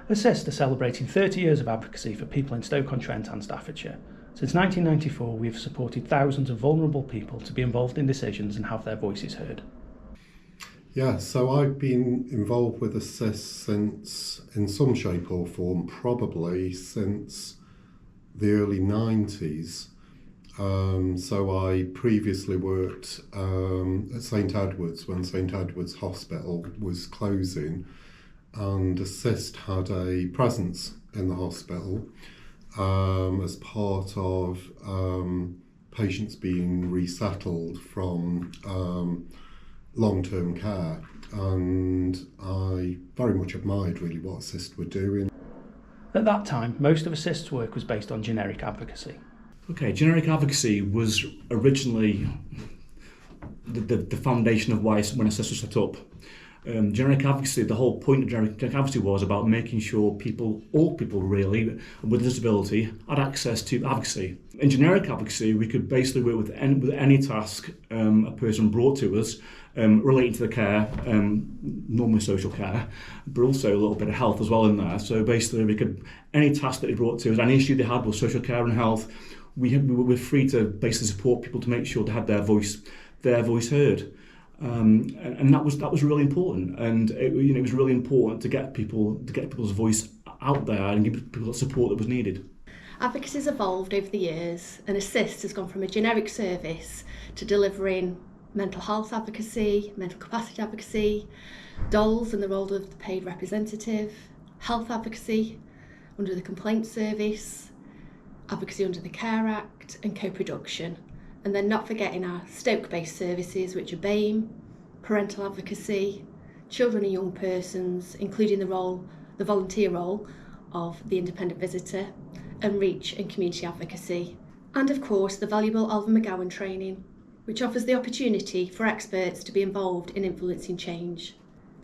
Asist are celebrating 30 years of advocacy for people in Stoke-on-Trent and Staffordshire. Since 1994, we have supported thousands of vulnerable people to be involved in decisions and have their voices heard. Yeah, so I've been involved with Asist since, in some shape or form, probably since the early 90s. So I previously worked at St Edward's when St Edward's Hospital was closing, and Asist had a presence in the hospital as part of patients being resettled from long-term care, and I very much admired really what Asist were doing. At that time, most of Asist's work was based on generic advocacy. Okay, generic advocacy was originally the foundation of why when Asist was set up. Generic advocacy, the whole point of generic advocacy was about making sure people, all people really, with a disability, had access to advocacy. In generic advocacy, we could basically work with any task a person brought to us relating to the care, normally social care, but also a little bit of health as well in there. So basically, we could, any task that they brought to us, any issue they had with social care and health, we were free to basically support people to make sure they had their voice heard. And that was really important, and it was really important to get people's voice out there and give people the support that was needed. Advocacy has evolved over the years, and Asist has gone from a generic service to delivering mental health advocacy, mental capacity advocacy, DOLS and the role of the paid representative, health advocacy under the Complaint Service, advocacy under the Care Act, and co-production. And then not forgetting our Stoke-based services, which are BAME, parental advocacy, children and young persons, including the volunteer role of the independent visitor, and reach and community advocacy. And of course, the valuable Oliver McGowan training, which offers the opportunity for experts to be involved in influencing change.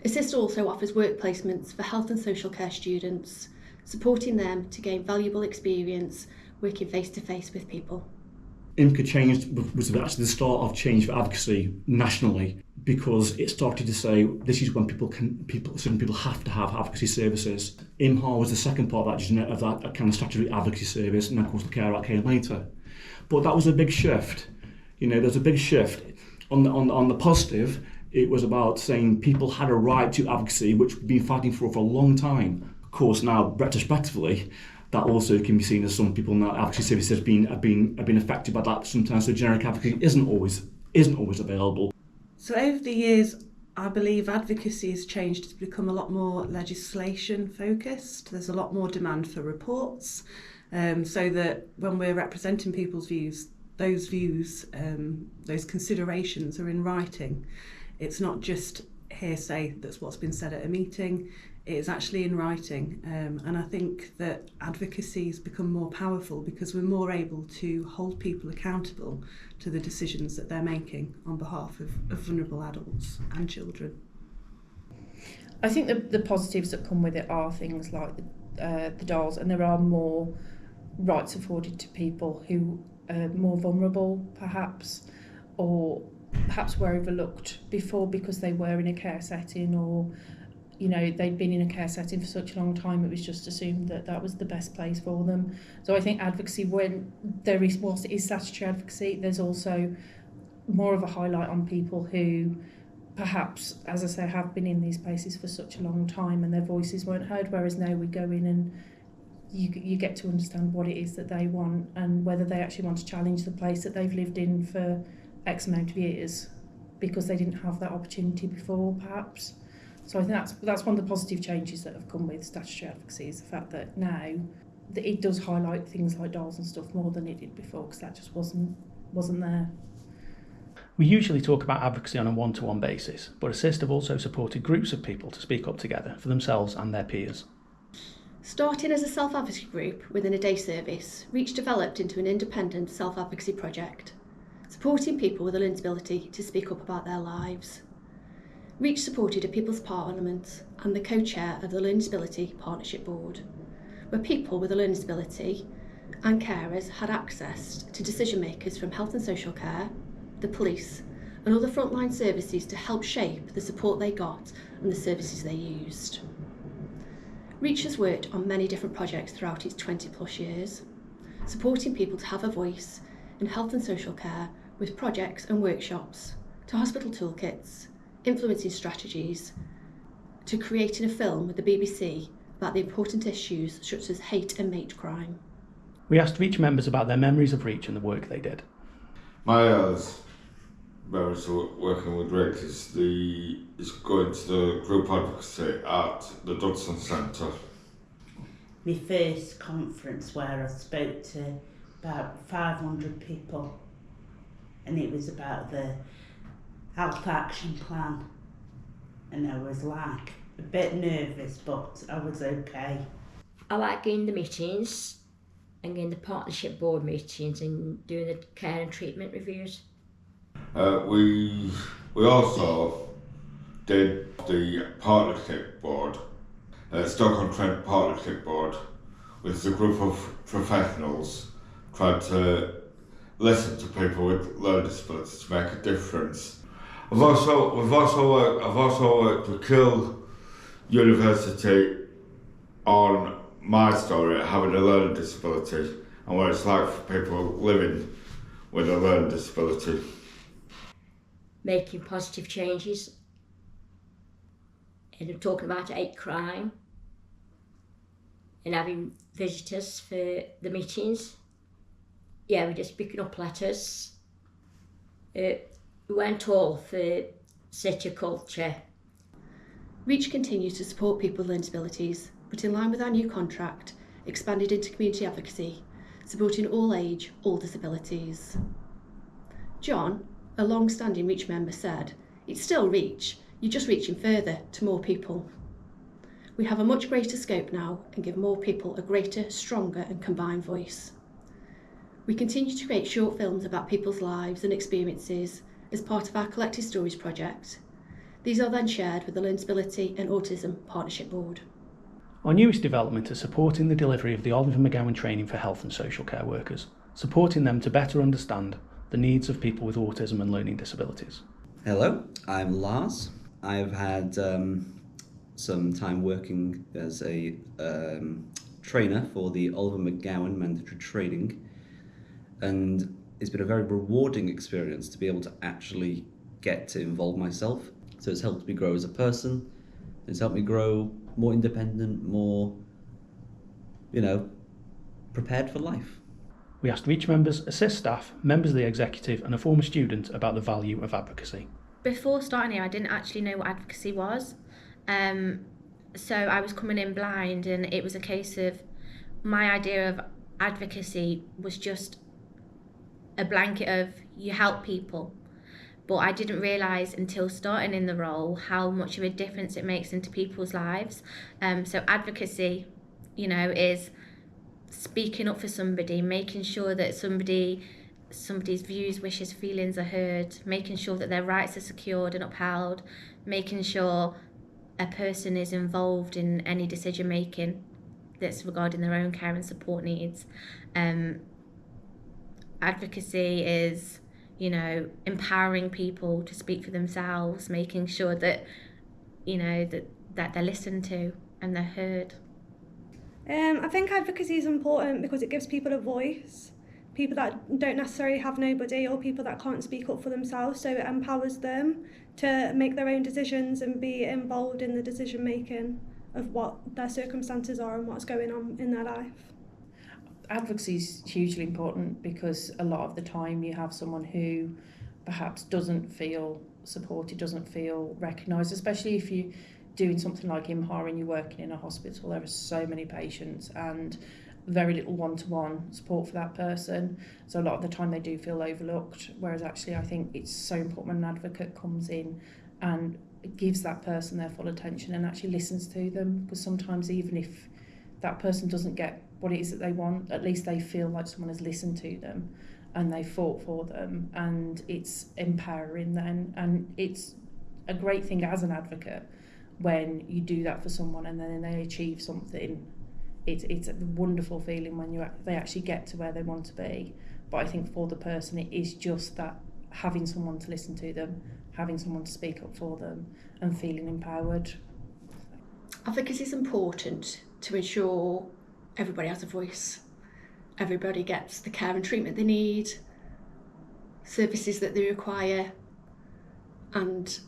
Asist also offers work placements for health and social care students, supporting them to gain valuable experience working face-to-face with people. IMCA Change was actually the start of change for advocacy nationally, because it started to say this is when certain people have to have advocacy services. IMHA was the second part of that kind of statutory advocacy service, and of course the Care Act came later. But that was a big shift. There's a big shift. On the positive, it was about saying people had a right to advocacy, which we've been fighting for a long time. Of course, now retrospectively, that also can be seen as some people now advocacy services have been affected by that sometimes. So generic advocacy isn't always available. So over the years, I believe advocacy has changed. It's become a lot more legislation focused. There's a lot more demand for reports, so that when we're representing people's views, those considerations are in writing. It's not just hearsay that's what's been said at a meeting. It is actually in writing, and I think that advocacy has become more powerful because we're more able to hold people accountable to the decisions that they're making on behalf of vulnerable adults and children. I think the positives that come with it are things like the dolls, and there are more rights afforded to people who are more vulnerable perhaps, or perhaps were overlooked before because they were in a care setting, or they'd been in a care setting for such a long time, it was just assumed that that was the best place for them. So I think advocacy, whilst it is statutory advocacy, there's also more of a highlight on people who perhaps, as I say, have been in these places for such a long time and their voices weren't heard, whereas now we go in and you get to understand what it is that they want and whether they actually want to challenge the place that they've lived in for X amount of years because they didn't have that opportunity before, perhaps. So I think that's one of the positive changes that have come with statutory advocacy, is the fact that now that it does highlight things like dolls and stuff more than it did before, because that just wasn't there. We usually talk about advocacy on a one-to-one basis, but Asist have also supported groups of people to speak up together for themselves and their peers. Starting as a self-advocacy group within a day service, Reach developed into an independent self-advocacy project, supporting people with a learning disability to speak up about their lives. Reach supported a People's Parliament and the co-chair of the Learning Disability Partnership Board, where people with a learning disability and carers had access to decision makers from health and social care, the police and other frontline services to help shape the support they got and the services they used. Reach has worked on many different projects throughout its 20 plus years, supporting people to have a voice in health and social care with projects and workshops, to hospital toolkits, influencing strategies, to creating a film with the BBC about the important issues such as hate and mate crime. We asked Reach members about their memories of Reach and the work they did. My memories of working with Rick is going to the group advocacy at the Dodson Centre. My first conference where I spoke to about 500 people, and it was about the health action plan, and I was like a bit nervous, but I was okay. I like going to the meetings and going to the partnership board meetings and doing the care and treatment reviews. We also did the partnership board, Stoke-on-Trent partnership board, with a group of professionals trying to listen to people with learning disabilities to make a difference. I've also worked with Kill University on my story of having a learning disability and what it's like for people living with a learning disability. Making positive changes and talking about hate crime and having visitors for the meetings. Yeah, we're just picking up letters. We went all for such a culture. Reach continues to support people with learning disabilities, but in line with our new contract, expanded into community advocacy, supporting all age, all disabilities. John, a long-standing Reach member, said, "It's still Reach, you're just reaching further to more people. We have a much greater scope now and give more people a greater, stronger and combined voice. We continue to create short films about people's lives and experiences as part of our Collective Stories project. These are then shared with the Learning Disability and Autism Partnership Board." Our newest development is supporting the delivery of the Oliver McGowan training for health and social care workers, supporting them to better understand the needs of people with autism and learning disabilities. Hello, I'm Lars. I've had some time working as a trainer for the Oliver McGowan mandatory training, and it's been a very rewarding experience to be able to actually get to involve myself. So it's helped me grow as a person, it's helped me grow more independent, more, prepared for life. We asked Reach members, Asist staff, members of the executive and a former student about the value of advocacy. Before starting here, I didn't actually know what advocacy was. So I was coming in blind, and it was a case of my idea of advocacy was just a blanket of you help people. But I didn't realise until starting in the role how much of a difference it makes into people's lives. So advocacy, is speaking up for somebody, making sure that somebody's views, wishes, feelings are heard, making sure that their rights are secured and upheld, making sure a person is involved in any decision making that's regarding their own care and support needs. Advocacy is, empowering people to speak for themselves, making sure that, that they're listened to and they're heard. I think advocacy is important because it gives people a voice, people that don't necessarily have nobody or people that can't speak up for themselves, so it empowers them to make their own decisions and be involved in the decision making of what their circumstances are and what's going on in their life. Advocacy is hugely important because a lot of the time you have someone who perhaps doesn't feel supported, doesn't feel recognised, especially if you're doing something like IMHA and you're working in a hospital. There are so many patients and very little one-to-one support for that person, so a lot of the time they do feel overlooked, whereas actually I think it's so important when an advocate comes in and gives that person their full attention and actually listens to them, because sometimes even if that person doesn't get what it is that they want, at least they feel like someone has listened to them and they fought for them, and it's empowering then. And it's a great thing as an advocate when you do that for someone and then they achieve something. It's a wonderful feeling when they actually get to where they want to be. But I think for the person it is just that having someone to listen to them, having someone to speak up for them and feeling empowered. Advocacy is important to ensure everybody has a voice, everybody gets the care and treatment they need, services that they require, and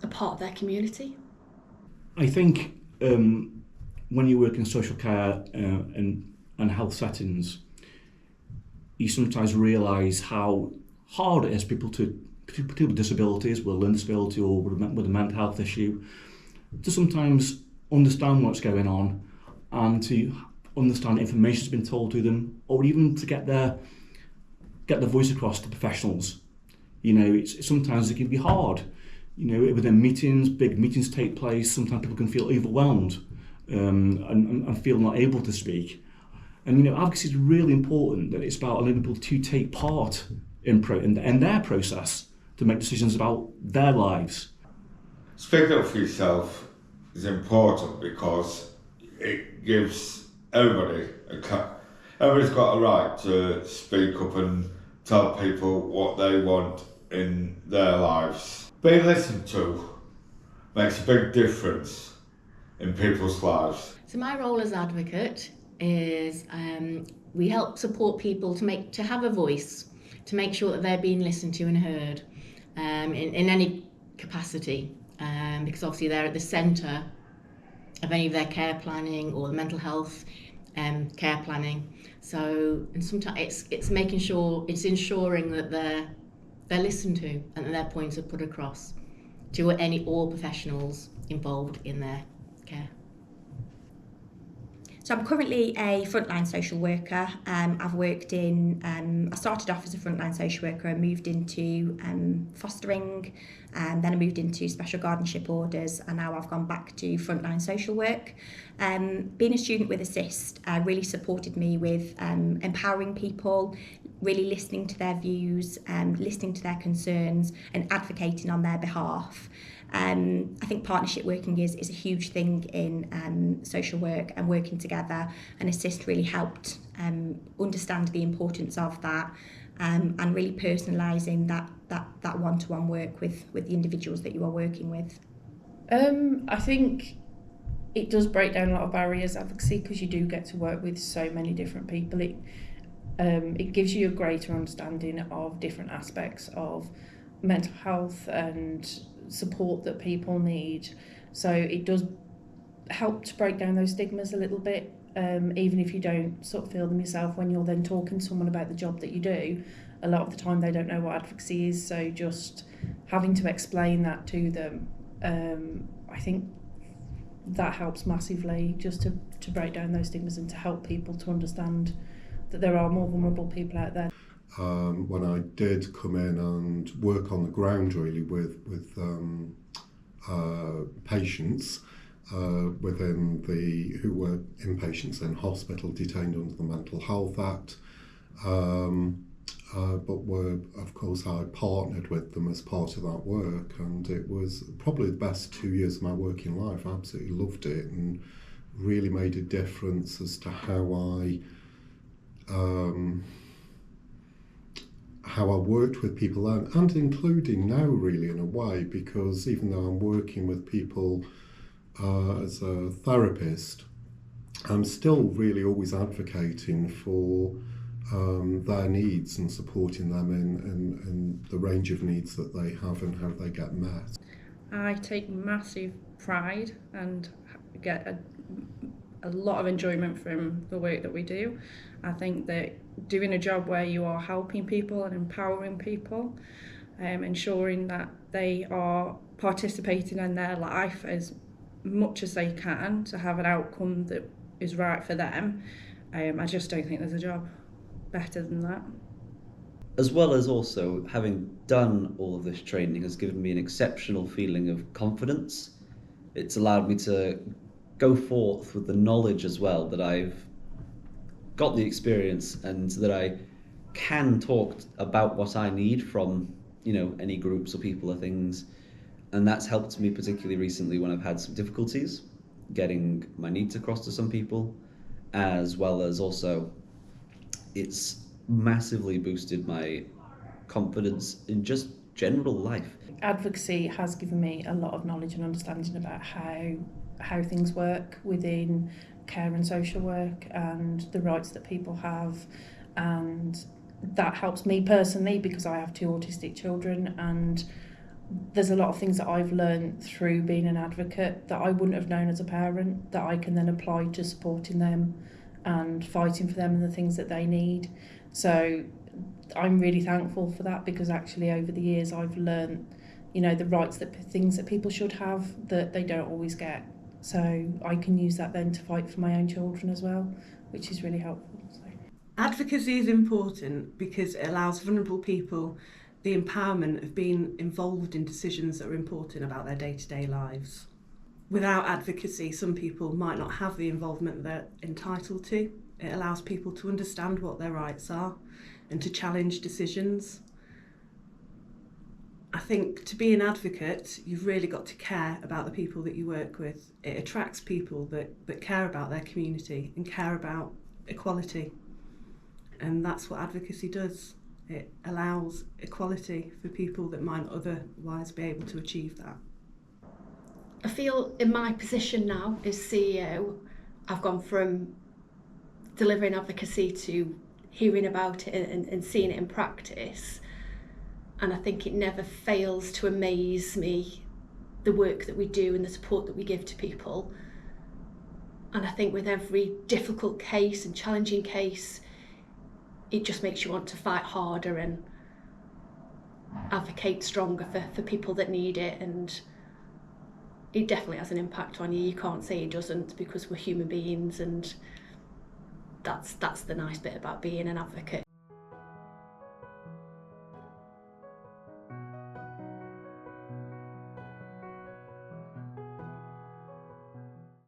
a part of their community. I think when you work in social care and health settings, you sometimes realise how hard it is people with disabilities, with a learning disability or with a mental health issue, to sometimes understand what's going on and to understand information that's been told to them, or even to get their voice across to professionals. You know, sometimes it can be hard. You know, within meetings, big meetings take place, sometimes people can feel overwhelmed and feel not able to speak. And, you know, advocacy is really important, that it's about allowing people to take part in their process to make decisions about their lives. Speaking up for yourself is important because it gives everybody's got a right to speak up and tell people what they want in their lives. Being listened to makes a big difference in people's lives. So my role as advocate is we help support people to have a voice, to make sure that they're being listened to and heard in any capacity, because obviously they're at the centre of any of their care planning or mental health care planning. So, and sometimes it's ensuring that they're listened to and that their points are put across to all professionals involved in their care. So I'm currently a frontline social worker. I've worked I started off as a frontline social worker and moved into fostering, and then I moved into special guardianship orders, and now I've gone back to frontline social work. Being a student with Asist really supported me with empowering people, really listening to their views, listening to their concerns and advocating on their behalf. I think partnership working is a huge thing in social work and working together, and Asist really helped understand the importance of that and really personalising that one-to-one work with the individuals that you are working with. I think it does break down a lot of barriers, advocacy, because you do get to work with so many different people. It gives you a greater understanding of different aspects of mental health and support that people need. So it does help to break down those stigmas a little bit, even if you don't sort of feel them yourself. When you're then talking to someone about the job that you do, a lot of the time they don't know what advocacy is, so just having to explain that to them, I think that helps massively, just to break down those stigmas and to help people to understand that there are more vulnerable people out there. When I did come in and work on the ground really with patients who were inpatients in hospital detained under the Mental Health Act, but of course I partnered with them as part of that work, and it was probably the best 2 years of my working life. I absolutely loved it and really made a difference as to how I worked with people and including now really in a way, because even though I'm working with people as a therapist, I'm still really always advocating for their needs and supporting them in the range of needs that they have and how they get met. I take massive pride and get a lot of enjoyment from the work that we do. I think that doing a job where you are helping people and empowering people, ensuring that they are participating in their life as much as they can to have an outcome that is right for them, I just don't think there's a job better than that. As well as also having done all of this training has given me an exceptional feeling of confidence. It's allowed me to go forth with the knowledge as well that I've got the experience and that I can talk about what I need from, any groups or people or things. And that's helped me particularly recently when I've had some difficulties getting my needs across to some people, as well as also it's massively boosted my confidence in just general life. Advocacy has given me a lot of knowledge and understanding about how things work within care and social work and the rights that people have, and that helps me personally because I have 2 autistic children, and there's a lot of things that I've learned through being an advocate that I wouldn't have known as a parent that I can then apply to supporting them and fighting for them and the things that they need. So I'm really thankful for that, because actually over the years I've learned, the rights things that people should have that they don't always get. So I can use that then to fight for my own children as well, which is really helpful. So. Advocacy is important because it allows vulnerable people the empowerment of being involved in decisions that are important about their day-to-day lives. Without advocacy, some people might not have the involvement they're entitled to. It allows people to understand what their rights are and to challenge decisions. I think to be an advocate, you've really got to care about the people that you work with. It attracts people that care about their community and care about equality. And that's what advocacy does. It allows equality for people that might not otherwise be able to achieve that. I feel in my position now as CEO, I've gone from delivering advocacy to hearing about it and seeing it in practice. And I think it never fails to amaze me, the work that we do and the support that we give to people. And I think with every difficult case and challenging case, it just makes you want to fight harder and advocate stronger for people that need it. And it definitely has an impact on you. You can't say it doesn't, because we're human beings, and that's the nice bit about being an advocate.